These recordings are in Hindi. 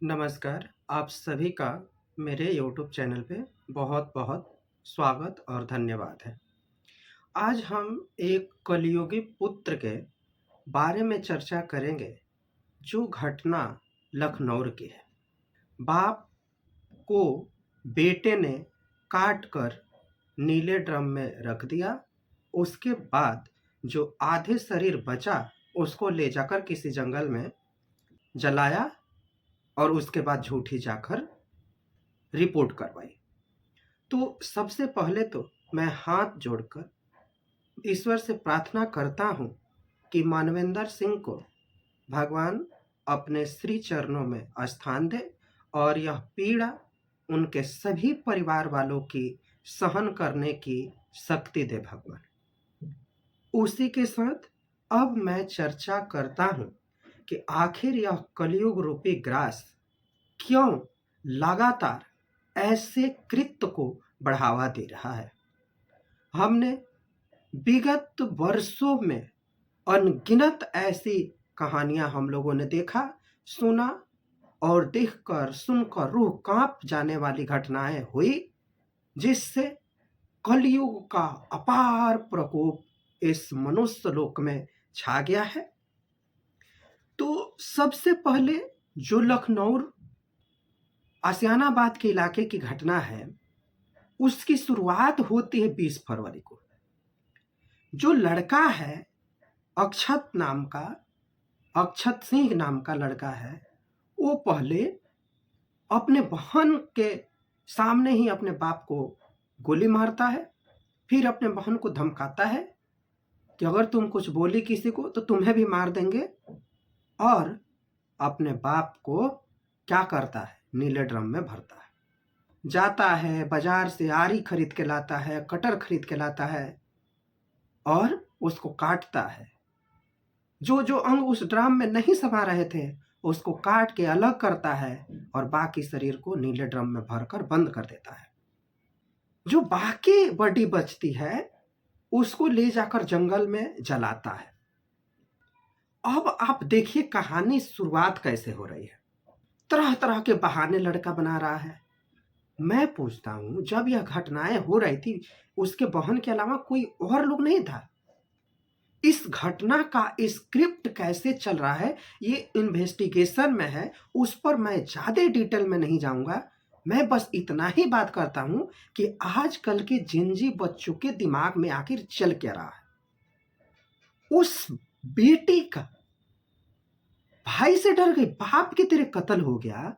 नमस्कार, आप सभी का मेरे यूट्यूब चैनल पे बहुत-बहुत स्वागत और धन्यवाद है। आज हम एक कलियुगी पुत्र के बारे में चर्चा करेंगे, जो घटना लखनऊ की है। बाप को बेटे ने काट कर नीले ड्रम में रख दिया, उसके बाद जो आधे शरीर बचा, उसको ले जाकर किसी जंगल में जलाया और उसके बाद झूठी जाकर रिपोर्ट करवाई। तो सबसे पहले तो मैं हाथ जोड़कर ईश्वर से प्रार्थना करता हूँ कि मानवेंद्र सिंह को भगवान अपने श्री चरणों में स्थान दे और यह पीड़ा उनके सभी परिवार वालों की सहन करने की शक्ति दे भगवान। उसी के साथ अब मैं चर्चा करता हूँ कि आखिर यह कलयुग रूपी ग्रास क्यों लगातार ऐसे कृत्य को बढ़ावा दे रहा है। हमने विगत वर्षों में अनगिनत ऐसी कहानियां हम लोगों ने देखा, सुना और देखकर सुनकर रूह कांप जाने वाली घटनाएं हुई, जिससे कलयुग का अपार प्रकोप इस मनुष्य लोक में छा गया है। तो सबसे पहले जो लखनऊ आसियानाबाद के इलाके की घटना है, उसकी शुरुआत होती है 20 फरवरी को। जो लड़का है अक्षत सिंह नाम का लड़का है, वो पहले अपने बहन के सामने ही अपने बाप को गोली मारता है, फिर अपने बहन को धमकाता है कि अगर तुम कुछ बोली किसी को तो तुम्हें भी मार देंगे, और अपने बाप को क्या करता है, नीले ड्रम में भरता है। जाता है बाजार से आरी खरीद के लाता है, कटर खरीद के लाता है और उसको काटता है। जो जो अंग उस ड्रम में नहीं समा रहे थे उसको काट के अलग करता है और बाकी शरीर को नीले ड्रम में भरकर बंद कर देता है। जो बाकी बॉडी बचती है उसको ले जाकर जंगल में जलाता है। अब आप देखिए कहानी शुरुआत कैसे हो रही है। तरह तरह के बहाने लड़का बना रहा है। मैं पूछता हूं, जब यह घटनाएं हो रही थी उसके बहन के अलावा कोई और लोग नहीं था? इस घटना का स्क्रिप्ट कैसे चल रहा है ये इन्वेस्टिगेशन में है, उस पर मैं ज्यादा डिटेल में नहीं जाऊंगा। मैं बस इतना ही बात करता हूं कि आजकल के जिंजी बच्चों के दिमाग में आखिर चल क्या रहा है। उस बेटी का भाई से डर गई, बाप के तेरे कत्ल हो गया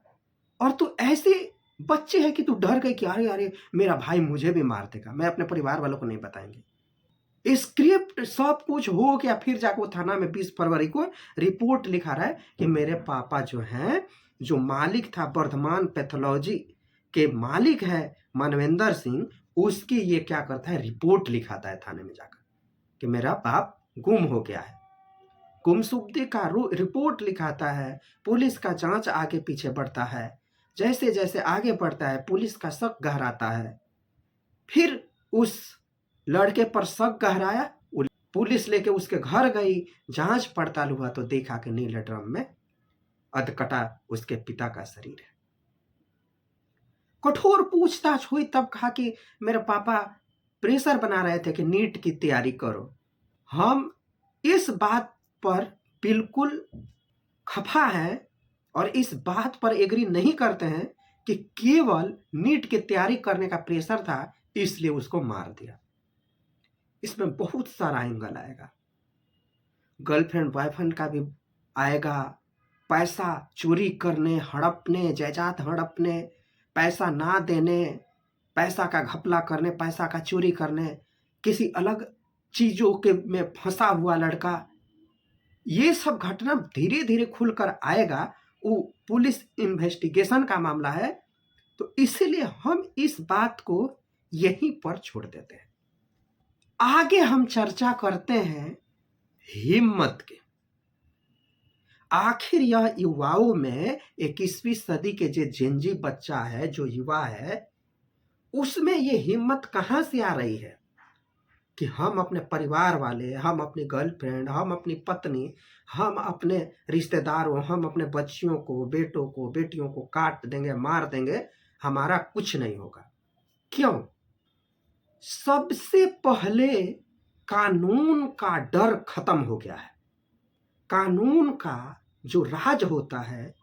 और तू ऐसे बच्चे है कि तू डर गई कि अरे अरे मेरा भाई मुझे भी मार देगा, मैं अपने परिवार वालों को नहीं बताएंगे। स्क्रिप्ट सब कुछ हो गया, फिर जाकर वो थाना में 20 फरवरी को रिपोर्ट लिखा रहा है कि मेरे पापा जो हैं, जो मालिक था वर्धमान पैथोलॉजी के मालिक है मानवेंद्र सिंह, उसकी ये क्या करता है, रिपोर्ट लिखाता है थाने में जाकर कि मेरा बाप गुम हो गया है। गुमशुदगी का रिपोर्ट लिखाता है। पुलिस का जांच आगे पीछे बढ़ता है। जैसे जैसे आगे बढ़ता है पुलिस का शक गहराता है। फिर उस लड़के पर शक गहराया, पुलिस लेके उसके घर गई, जांच पड़ताल हुआ तो देखा कि नीले ड्रम में अधकटा उसके पिता का शरीर है। कठोर पूछताछ हुई तब कहा कि मेरे पापा प्रेशर बना रहे थे कि नीट की तैयारी करो। हम इस बात पर बिल्कुल खफा है और इस बात पर एग्री नहीं करते हैं कि केवल नीट की तैयारी करने का प्रेशर था इसलिए उसको मार दिया। इसमें बहुत सारा एंगल आएगा, गर्लफ्रेंड बॉयफ्रेंड का भी आएगा, पैसा चोरी करने, हड़पने, जायदाद हड़पने, पैसा ना देने, पैसा का घपला करने, पैसा का चोरी करने, किसी अलग चीजों के में फंसा हुआ लड़का, ये सब घटना धीरे धीरे खुलकर आएगा। वो पुलिस इन्वेस्टिगेशन का मामला है, तो इसीलिए हम इस बात को यहीं पर छोड़ देते हैं। आगे हम चर्चा करते हैं हिम्मत के। आखिर यह युवाओं में 21वीं सदी के जो जेनजी बच्चा है, जो युवा है, उसमें ये हिम्मत कहां से आ रही है? कि हम अपने परिवार वाले, हम अपनी गर्लफ्रेंड, हम अपनी पत्नी, हम अपने रिश्तेदारों, हम अपने बच्चियों को, बेटों को, बेटियों को काट देंगे, मार देंगे, हमारा कुछ नहीं होगा। क्यों? सबसे पहले कानून का डर खत्म हो गया है। कानून का जो राज होता है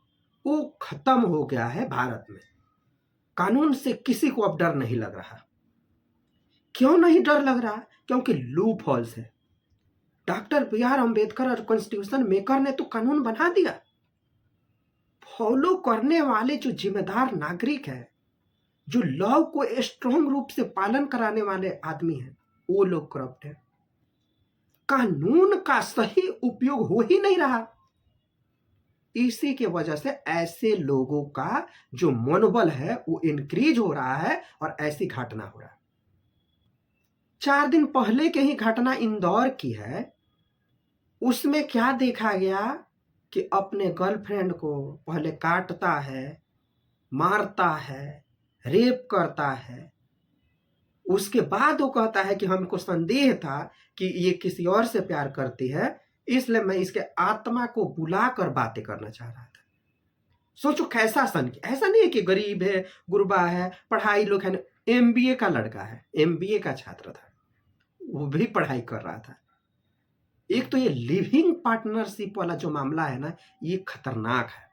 वो खत्म हो गया है भारत में। कानून से किसी को अब डर नहीं लग रहा। क्यों नहीं डर लग रहा? क्योंकि लूप होल्स है। Doctor B R. अम्बेडकर और कॉन्स्टिट्यूशन मेकर ने तो कानून बना दिया। फॉलो करने वाले जो जिम्मेदार नागरिक है, जो लॉ को स्ट्रॉन्ग रूप से पालन कराने वाले आदमी हैं, वो लोग करप्ट है। कानून का सही उपयोग हो ही नहीं रहा। इसी की वजह से ऐसे लोगों का जो मनोबल है वो इंक्रीज हो रहा है और ऐसी घटना हो रहा है। 4 दिन पहले के ही घटना इंदौर की है। उसमें क्या देखा गया कि अपने गर्लफ्रेंड को पहले काटता है, मारता है, रेप करता है। उसके बाद वो कहता है कि हमको संदेह था कि ये किसी और से प्यार करती है, इसलिए मैं इसके आत्मा को बुलाकर बातें करना चाह रहा था। सोचो कैसा सन। ऐसा नहीं है कि गरीब है, गुरबा है, पढ़ाई लोग है। एमबीए का लड़का है, एमबीए का छात्र था, वो भी पढ़ाई कर रहा था। एक तो ये लिविंग पार्टनरशिप वाला जो मामला है ना, ये खतरनाक है।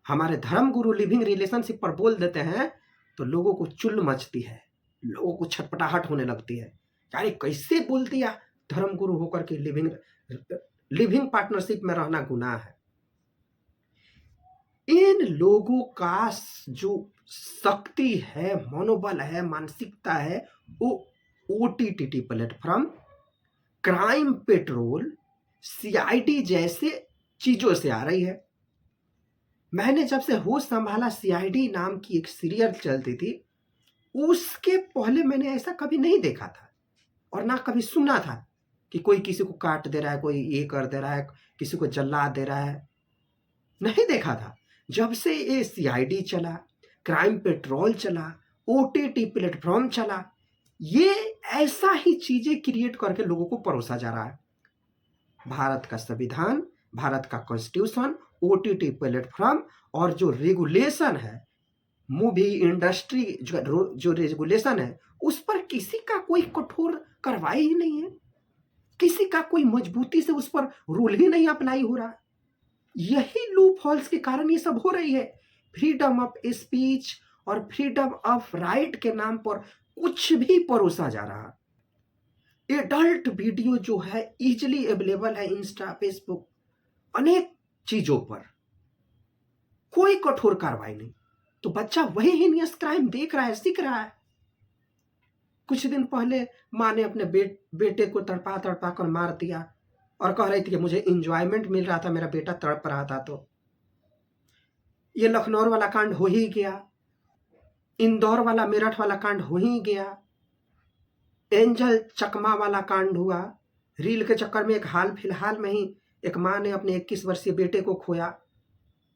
हमारे धर्मगुरु लिविंग रिलेशनशिप पर बोल देते हैं तो लोगों को चुल मचती है, लोगों को छटपटाहट होने लगती है। यार कैसे बोल दिया धर्मगुरु होकर के लिविंग पार्टनरशिप में रहना गुनाह है। इन लोगों का जो शक्ति है, मनोबल है, मानसिकता है, वो OTT platform, crime petrol, CID जैसे चीजों से आ रही है। मैंने जब से होश संभाला, सीआईडी नाम की एक सीरियल चलती थी, उसके पहले मैंने ऐसा कभी नहीं देखा था और ना कभी सुना था कि कोई किसी को काट दे रहा है, कोई ये कर दे रहा है, किसी को जला दे रहा है। नहीं देखा था। जब से ये सीआईडी चला, क्राइम पेट्रोल चला, ओटीटी प्लेटफॉर्म चला, ये ऐसा ही चीजें क्रिएट करके लोगों को परोसा जा रहा है। भारत का संविधान, भारत का कॉन्स्टिट्यूशन, ओटीटी प्लेटफॉर्म और जो रेगुलेशन है, मूवी इंडस्ट्री जो रेगुलेशन है, उस पर किसी का कोई कठोर कार्रवाई ही नहीं है। किसी का कोई मजबूती से उस पर रूल ही नहीं अप्लाई हो रहा। यही लूप होल्स के कारण ये सब हो रही है। फ्रीडम ऑफ स्पीच और फ्रीडम ऑफ राइट के नाम पर कुछ भी परोसा जा रहा। एडल्ट वीडियो जो है इजिली अवेलेबल है इंस्टा, फेसबुक, अनेक चीजों पर, कोई कठोर कार्रवाई नहीं। तो बच्चा वही हीनियस क्राइम देख रहा है, सीख रहा है। कुछ दिन पहले माँ ने अपने बेटे को तड़पा तड़पा कर मार दिया और कह रही थी कि मुझे इंजॉयमेंट मिल रहा था, मेरा बेटा तड़प रहा था। तो ये लखनऊ वाला कांड हो ही गया, इंदौर वाला, मेरठ वाला कांड हो ही गया, एंजल चकमा वाला कांड हुआ। रील के चक्कर में एक हाल फिलहाल में ही एक माँ ने अपने 21 वर्षीय बेटे को खोया,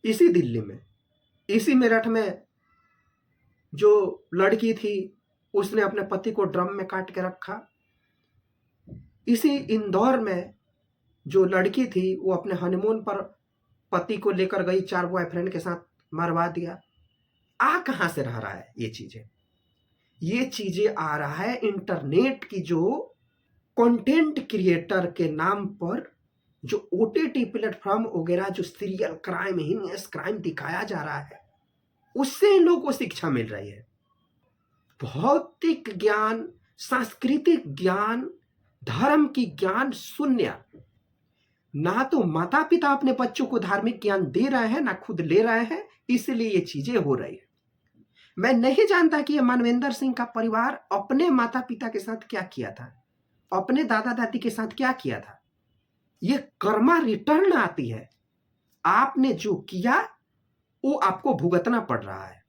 इसी दिल्ली में। इसी मेरठ में जो लड़की थी उसने अपने पति को ड्रम में काट के रखा। इसी इंदौर में जो लड़की थी वो अपने हनीमून पर पति को लेकर गई, 4 बॉयफ्रेंड के साथ मरवा दिया। आ कहां से रह रहा है ये चीजें? ये चीजें आ रहा है इंटरनेट की जो कंटेंट क्रिएटर के नाम पर जो ओटीटी प्लेटफॉर्म वगैरह जो सीरियल क्राइम, हीनियस क्राइम दिखाया जा रहा है, उससे इन लोगों को शिक्षा मिल रही है। भौतिक ज्ञान, सांस्कृतिक ज्ञान, धर्म की ज्ञान शून्य। ना तो माता पिता अपने बच्चों को धार्मिक ज्ञान दे रहे हैं, ना खुद ले रहे हैं, इसलिए ये चीजें हो रही है। मैं नहीं जानता कि ये मानवेंद्र सिंह का परिवार अपने माता पिता के साथ क्या किया था, अपने दादा दादी के साथ क्या किया था। ये कर्मा रिटर्न आती है। आपने जो किया वो आपको भुगतना पड़ रहा है।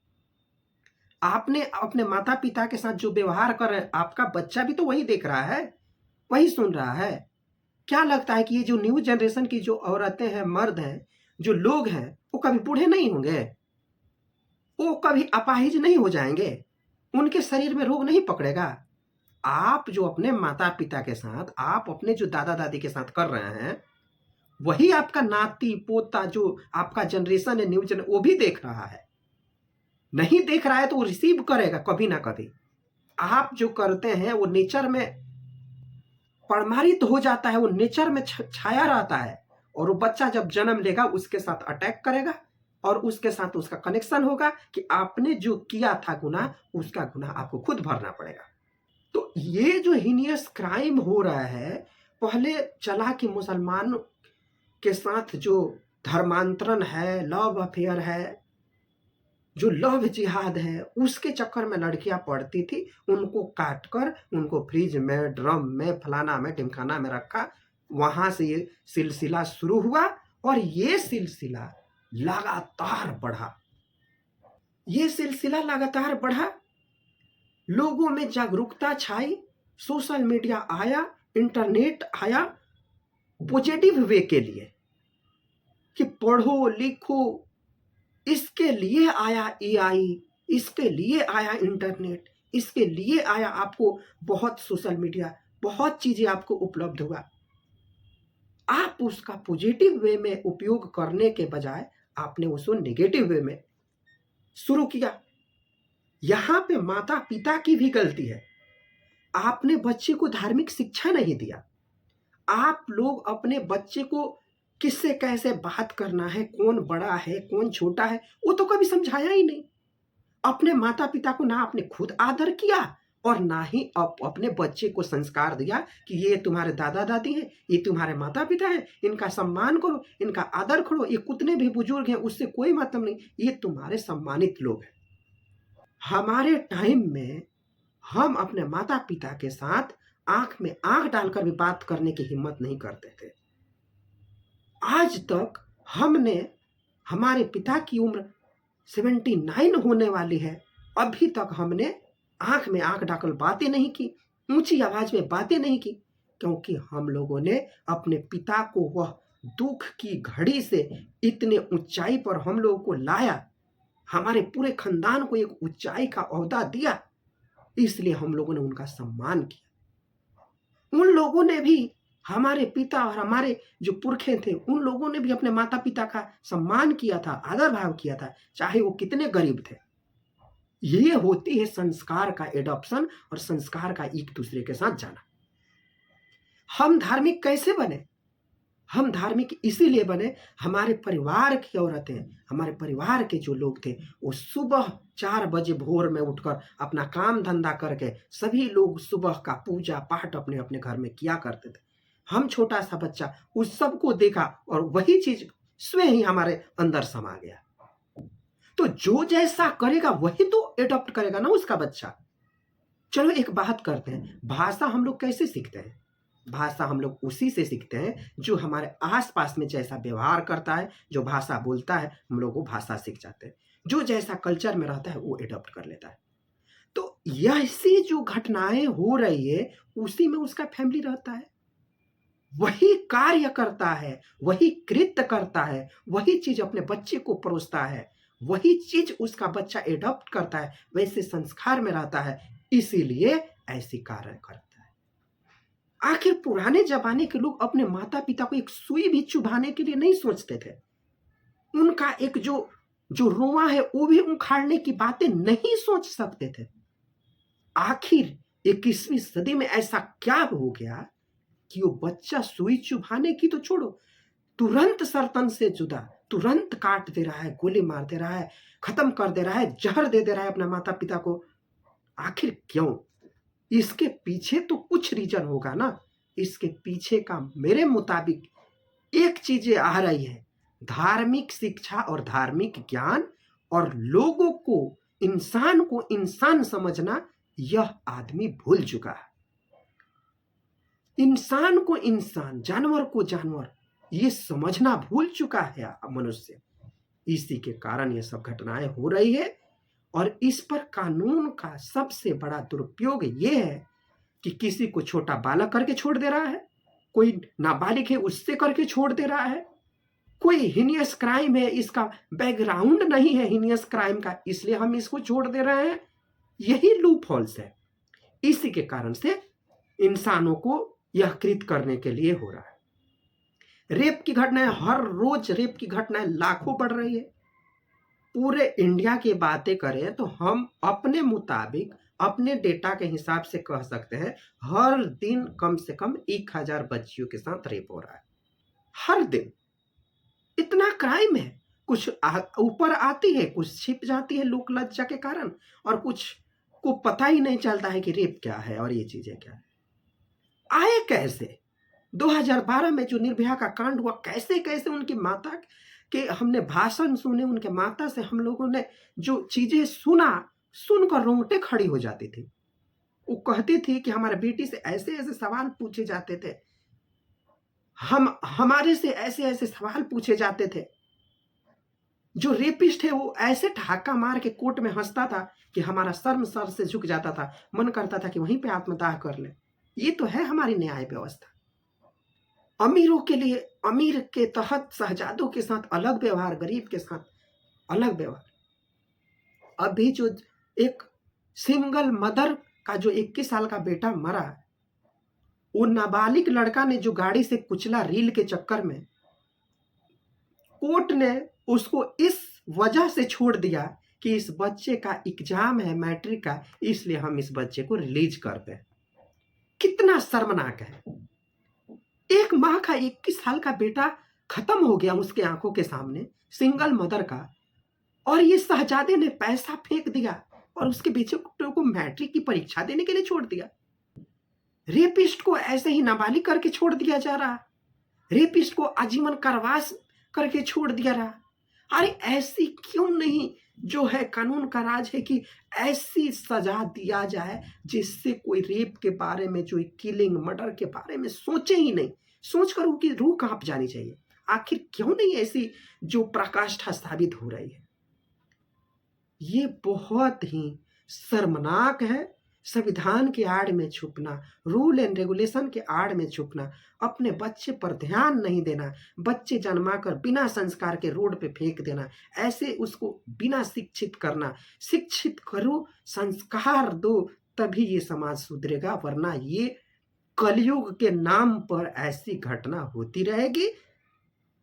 आपने अपने माता पिता के साथ जो व्यवहार कर रहे हैं, आपका बच्चा भी तो वही देख रहा है, वही सुन रहा है। क्या लगता है कि ये जो न्यू जनरेशन की जो औरतें हैं, मर्द हैं, जो लोग हैं, वो कभी बूढ़े नहीं होंगे? वो कभी अपाहिज नहीं हो जाएंगे? उनके शरीर में रोग नहीं पकड़ेगा? आप जो अपने माता पिता के साथ, आप अपने जो दादा दादी के साथ कर रहे हैं, वही आपका नाती पोता जो आपका जनरेशन है, न्यू जनरेशन, वो भी देख रहा है। नहीं देख रहा है तो वो रिसीव करेगा कभी ना कभी। आप जो करते हैं वो नेचर में प्रमाणित हो जाता है, वो नेचर में छाया रहता है, और वो बच्चा जब जन्म लेगा उसके साथ अटैक करेगा और उसके साथ उसका कनेक्शन होगा कि आपने जो किया था गुनाह, उसका गुनाह आपको खुद भरना पड़ेगा। तो ये जो हीनियस क्राइम हो रहा है, पहले चला कि मुसलमान के साथ जो धर्मांतरण है, लव अफेयर है, जो लव जिहाद है, उसके चक्कर में लड़कियां पड़ती थी। उनको काट कर उनको फ्रिज में, ड्रम में, फलाना में, टिमखाना में रखा। वहां से ये सिलसिला शुरू हुआ और ये सिलसिला लगातार बढ़ा। ये सिलसिला लगातार बढ़ा, लोगों में जागरूकता छाई, सोशल मीडिया आया, इंटरनेट आया पॉजिटिव वे के लिए कि पढ़ो लिखो। इसके लिए आया एआई, इसके लिए आया इंटरनेट, इसके लिए आया आपको बहुत सोशल मीडिया, बहुत चीजें आपको उपलब्ध हुआ। आप उसका पॉजिटिव वे में उपयोग करने के बजाय आपने उसको नेगेटिव वे में शुरू किया। यहां पे माता पिता की भी गलती है। आपने बच्चे को धार्मिक शिक्षा नहीं दिया। आप लोग अपने बच्चे को किससे कैसे बात करना है, कौन बड़ा है कौन छोटा है, वो तो कभी समझाया ही नहीं। अपने माता पिता को ना आपने खुद आदर किया और ना ही अपने बच्चे को संस्कार दिया कि ये तुम्हारे दादा दादी हैं, ये तुम्हारे माता पिता हैं, इनका सम्मान करो, इनका आदर करो। ये कितने भी बुजुर्ग हैं उससे कोई मतलब नहीं, ये तुम्हारे सम्मानित लोग हैं। हमारे टाइम में हम अपने माता पिता के साथ आंख में आंख डालकर भी बात करने की हिम्मत नहीं करते थे। आज तक हमने, हमारे पिता की उम्र 79 होने वाली है, अभी तक हमने आंख में आंख डालकर बातें नहीं की, ऊंची आवाज में बातें नहीं की, क्योंकि हम लोगों ने अपने पिता को वह दुख की घड़ी से इतने ऊंचाई पर हम लोगों को लाया, हमारे पूरे खानदान को एक ऊंचाई का ओहदा दिया, इसलिए हम लोगों ने उनका सम्मान किया। उन लोगों ने भी, हमारे पिता और हमारे जो पुरखे थे, उन लोगों ने भी अपने माता पिता का सम्मान किया था, आदर भाव किया था, चाहे वो कितने गरीब थे। ये होती है संस्कार का एडॉप्शन और संस्कार का एक दूसरे के साथ जाना। हम धार्मिक कैसे बने? हम धार्मिक इसीलिए बने, हमारे परिवार की औरतें, हमारे परिवार के जो लोग थे, वो सुबह 4 बजे भोर में उठकर अपना काम धंधा करके, सभी लोग सुबह का पूजा पाठ अपने अपने घर में किया करते थे। हम छोटा सा बच्चा उस सब को देखा और वही चीज स्वयं ही हमारे अंदर समा गया। तो जो जैसा करेगा वही तो एडॉप्ट करेगा ना उसका बच्चा। चलो एक बात करते हैं, भाषा हम लोग कैसे सीखते हैं? भाषा हम लोग उसी से सीखते हैं जो हमारे आसपास में जैसा व्यवहार करता है, जो भाषा बोलता है, हम लोग वो भाषा सीख जाते हैं। जो जैसा कल्चर में रहता है वो एडॉप्ट कर लेता है। तो ऐसी जो घटनाएं हो रही है, उसी में उसका फैमिली रहता है, वही कार्य करता है, वही कृत्य करता है, वही चीज अपने बच्चे को परोसता है, वही चीज उसका बच्चा एडॉप्ट करता है, वैसे संस्कार में रहता है, इसीलिए ऐसी कार्य करता है। आखिर पुराने जमाने के लोग अपने माता पिता को एक सुई भी चुभाने के लिए नहीं सोचते थे। उनका एक जो जो रोआ है वो भी उखाड़ने की बातें नहीं सोच सकते थे। आखिर 21वीं सदी में ऐसा क्या हो गया कि वो बच्चा सुई चुभाने की तो छोड़ो, तुरंत सरतन से जुदा, तुरंत काट दे रहा है, गोली मार दे रहा है, खत्म कर दे रहा है, जहर दे रहा है अपने माता पिता को। आखिर क्यों? इसके पीछे तो कुछ रीजन होगा ना। इसके पीछे का मेरे मुताबिक एक चीजें आ रही है, धार्मिक शिक्षा और धार्मिक ज्ञान, और लोगों को, इंसान को इंसान समझना यह आदमी भूल चुका है। इंसान को इंसान, जानवर को जानवर, ये समझना भूल चुका है मनुष्य। इसी के कारण ये सब घटनाएं हो रही है। और इस पर कानून का सबसे बड़ा दुरुपयोग ये है कि किसी को छोटा बालक करके छोड़ दे रहा है, कोई नाबालिग है उससे करके छोड़ दे रहा है, कोई हीनियस क्राइम है, इसका बैकग्राउंड नहीं है हीनियस क्राइम का, इसलिए हम इसको छोड़ दे रहे हैं। यही लूप होल्स है। इसी के कारण से इंसानों को यह कृत करने के लिए हो रहा है। रेप की घटनाएं, हर रोज रेप की घटनाएं लाखों बढ़ रही है। पूरे इंडिया की बातें करें तो हम अपने मुताबिक अपने डेटा के हिसाब से कह सकते हैं हर दिन कम से कम 1000 बच्चियों के साथ रेप हो रहा है। हर दिन इतना क्राइम है। कुछ ऊपर आती है, कुछ छिप जाती है लोक लज्जा के कारण, और कुछ को पता ही नहीं चलता है कि रेप क्या है और ये चीजें क्या है। आए कैसे? 2012 में जो निर्भया का कांड हुआ, कैसे कैसे उनकी माता के हमने भाषण सुने, उनके माता से हम लोगों ने जो चीजें सुनकर रोंगटे खड़ी हो जाती थी। वो कहती थी कि हमारे बेटी से ऐसे ऐसे सवाल पूछे जाते थे, हमारे से ऐसे ऐसे सवाल पूछे जाते थे। जो रेपिस्ट है वो ऐसे ठहाका मार के कोर्ट में हंसता था कि हमारा शर्म सर से झुक जाता था, मन करता था कि वहीं पे आत्मदाह कर ले। ये तो है हमारी न्याय व्यवस्था। अमीरों के लिए अमीर के तहत शहजादों के साथ अलग व्यवहार, गरीब के साथ अलग व्यवहार। अभी जो एक सिंगल मदर का जो 21 साल का बेटा मरा, वो नाबालिग लड़का ने जो गाड़ी से कुचला रील के चक्कर में, कोर्ट ने उसको इस वजह से छोड़ दिया कि इस बच्चे का एग्जाम है मैट्रिक का, इसलिए हम इस बच्चे को रिलीज कर दें। कितना शर्मनाक है। एक माँ का 21 साल का बेटा खत्म हो गया उसके आंखों के सामने, सिंगल मदर का, और ये शहजादे ने पैसा फेंक दिया और उसके बेटे को मैट्रिक की परीक्षा देने के लिए छोड़ दिया। रेपिस्ट को ऐसे ही नाबालिग करके छोड़ दिया जा रहा, रेपिस्ट को आजीवन कारावास करके छोड़ दिया रहा। अरे ऐसी क्यों नहीं जो है कानून का राज है कि ऐसी सजा दिया जाए जिससे कोई रेप के बारे में, जो किलिंग मर्डर के बारे में सोचे ही नहीं, सोचकर उनकी रूह कांप जानी चाहिए। आखिर क्यों नहीं ऐसी जो पराकाष्ठा साबित हो रही है? ये बहुत ही शर्मनाक है। संविधान की आड़ में छुपना, रूल एंड रेगुलेशन के आड़ में छुपना, अपने बच्चे पर ध्यान नहीं देना, बच्चे जन्माकर बिना संस्कार के रोड पे फेंक देना, ऐसे उसको बिना शिक्षित करना। शिक्षित करो, संस्कार दो, तभी ये समाज सुधरेगा, वरना ये कलयुग के नाम पर ऐसी घटना होती रहेगी।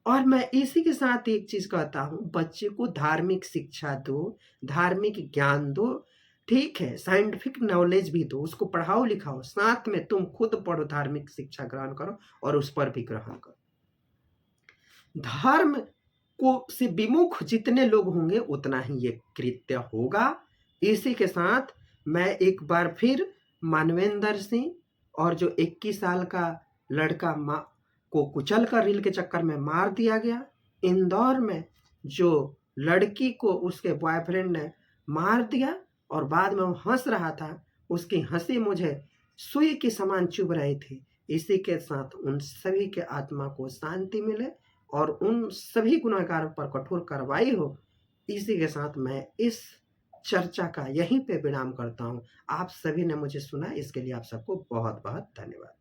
और मैं इसी के साथ एक चीज कहता हूं, बच्चे को धार्मिक शिक्षा दो, धार्मिक ज्ञान दो, ठीक है, साइंटिफिक नॉलेज भी दो, उसको पढ़ाओ लिखाओ, साथ में तुम खुद पढ़ो, धार्मिक शिक्षा ग्रहण करो और उस पर भी ग्रहण करो। धर्म को से विमुख जितने लोग होंगे उतना ही ये कृत्य होगा। इसी के साथ मैं एक बार फिर मानवेंद्र सिंह और जो 21 साल का लड़का माँ को कुचल कर रील के चक्कर में मार दिया गया, इंदौर में जो लड़की को उसके बॉयफ्रेंड ने मार दिया और बाद में वो हंस रहा था, उसकी हंसी मुझे सुई के समान चुभ रही थी। इसी के साथ उन सभी के आत्मा को शांति मिले और उन सभी गुनहगारों पर कठोर कार्रवाई हो। इसी के साथ मैं इस चर्चा का यहीं पे विराम करता हूँ। आप सभी ने मुझे सुना, इसके लिए आप सबको बहुत बहुत धन्यवाद।